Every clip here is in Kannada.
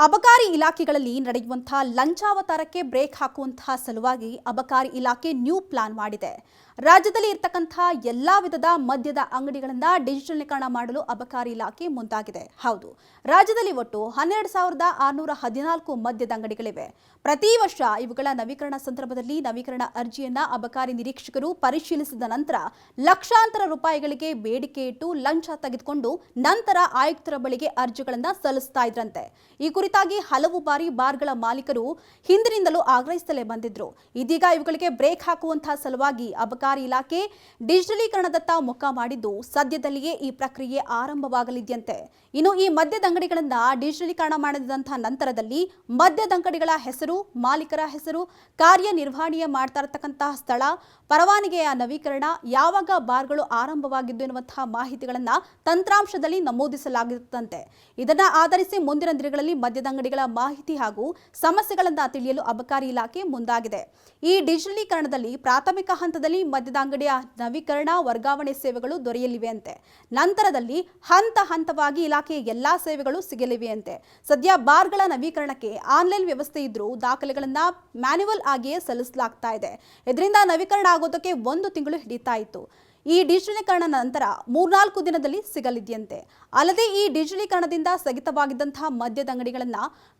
ಅಬಕಾರಿ ಇಲಾಖೆಗಳಲ್ಲಿ ನಡೆಯುವಂತಹ ಲಂಚಾವತಾರಕ್ಕೆ ಬ್ರೇಕ್ ಹಾಕುವಂತಹ ಸಲುವಾಗಿ ಅಬಕಾರಿ ಇಲಾಖೆ ನ್ಯೂ ಪ್ಲಾನ್ ಮಾಡಿದೆ. ರಾಜ್ಯದಲ್ಲಿ ಇರತಕ್ಕಂತಹ ಎಲ್ಲಾ ವಿಧದ ಮದ್ಯದ ಅಂಗಡಿಗಳನ್ನ ಡಿಜಿಟಲೀಕರಣ ಮಾಡಲು ಅಬಕಾರಿ ಇಲಾಖೆ ಮುಂದಾಗಿದೆ. ಹೌದು, ರಾಜ್ಯದಲ್ಲಿ ಒಟ್ಟು 12,614 ಮದ್ಯದ ಅಂಗಡಿಗಳಿವೆ. ಪ್ರತಿ ವರ್ಷ ಇವುಗಳ ನವೀಕರಣ ಸಂದರ್ಭದಲ್ಲಿ ನವೀಕರಣ ಅರ್ಜಿಯನ್ನ ಅಬಕಾರಿ ನಿರೀಕ್ಷಕರು ಪರಿಶೀಲಿಸಿದ ನಂತರ ಲಕ್ಷಾಂತರ ರೂಪಾಯಿಗಳಿಗೆ ಬೇಡಿಕೆ ಇಟ್ಟು ಲಂಚ ತೆಗೆದುಕೊಂಡು ನಂತರ ಆಯುಕ್ತರ ಬಳಿಗೆ ಅರ್ಜಿಗಳನ್ನ ಸಲ್ಲಿಸ್ತಾ ಇದ್ರಂತೆ. ಈ ಕುರಿತಾಗಿ ಹಲವು ಬಾರಿ ಬಾರ್ಗಳ ಮಾಲೀಕರು ಹಿಂದಿನಿಂದಲೂ ಆಗ್ರಹಿಸುತ್ತಲೇ ಬಂದಿದ್ರು. ಇದೀಗ ಇವುಗಳಿಗೆ ಬ್ರೇಕ್ ಹಾಕುವಂತಹ ಸಲುವಾಗಿ ಅಬಕಾರಿ ಇಲಾಖೆ ಡಿಜಿಟಲೀಕರಣದತ್ತ ಮುಖ ಮಾಡಿದ್ದು ಸದ್ಯದಲ್ಲಿಯೇ ಈ ಪ್ರಕ್ರಿಯೆ ಆರಂಭವಾಗಲಿದೆಯಂತೆ. ಇನ್ನು ಈ ಮದ್ಯದ ಅಂಗಡಿಗಳನ್ನ ಡಿಜಿಟಲೀಕರಣ ಮಾಡಿದಂತಹ ನಂತರದಲ್ಲಿ ಮದ್ಯದ ಅಂಗಡಿಗಳ ಹೆಸರು, ಮಾಲೀಕರ ಹೆಸರು, ಕಾರ್ಯನಿರ್ವಹಣೆ ಮಾಡ್ತಾ ಇರತಕ್ಕಂತಹ ಸ್ಥಳ, ಪರವಾನಗಿಯ ನವೀಕರಣ, ಯಾವಾಗ ಬಾರ್ಗಳು ಆರಂಭವಾಗಿದ್ದು ಎನ್ನುವಂತಹ ಮಾಹಿತಿಗಳನ್ನ ತಂತ್ರಾಂಶದಲ್ಲಿ ನಮೂದಿಸಲಾಗಿರುತ್ತಂತೆ. ಇದನ್ನ ಆಧರಿಸಿ ಮುಂದಿನ ದಿನಗಳಲ್ಲಿ ಮದ್ಯದ ಅಂಗಡಿಗಳ ಮಾಹಿತಿ ಹಾಗೂ ಸಮಸ್ಯೆಗಳನ್ನ ತಿಳಿಯಲು ಅಬಕಾರಿ ಇಲಾಖೆ ಮುಂದಾಗಿದೆ. ಈ ಡಿಜಿಟಲೀಕರಣದಲ್ಲಿ ಪ್ರಾಥಮಿಕ ಹಂತದಲ್ಲಿ ಮದ್ಯದ ಅಂಗಡಿಯ ನವೀಕರಣ, ವರ್ಗಾವಣೆ ಸೇವೆಗಳು ದೊರೆಯಲಿವೆ ಅಂತೆ. ನಂತರದಲ್ಲಿ ಹಂತ ಹಂತವಾಗಿ ಇಲಾಖೆಯ ಎಲ್ಲಾ ಸೇವೆಗಳು ಸಿಗಲಿವೆಯಂತೆ. ಸದ್ಯ ಬಾರ್ಗಳ ನವೀಕರಣಕ್ಕೆ ಆನ್ಲೈನ್ ವ್ಯವಸ್ಥೆ ಇದ್ರೂ ದಾಖಲೆಗಳನ್ನ ಮ್ಯಾನ್ಯುವಲ್ ಆಗಿಯೇ ಸಲ್ಲಿಸಲಾಗ್ತಾ ಇದೆ. ಇದರಿಂದ ನವೀಕರಣ ಆಗೋದಕ್ಕೆ 1 ತಿಂಗಳು ಹಿಡಿತಾ ಇತ್ತು. ಈ ಡಿಜಿಟಲೀಕರಣ ನಂತರ 3-4 ದಿನದಲ್ಲಿ ಸಿಗಲಿದೆಯಂತೆ. ಅಲ್ಲದೆ ಈ ಡಿಜಿಟಲೀಕರಣದಿಂದ ಸ್ಥಗಿತವಾಗಿದ್ದಂತಹ ಮದ್ಯದ ಅಂಗಡಿಗಳನ್ನ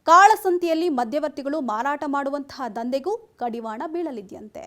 ಕಾಳಸಂತೆಯಲ್ಲಿ ಮಧ್ಯವರ್ತಿಗಳು ಮಾರಾಟ ಮಾಡುವಂತಹ ದಂಧೆಗೂ ಕಡಿವಾಣ ಬೀಳಲಿದೆಯಂತೆ.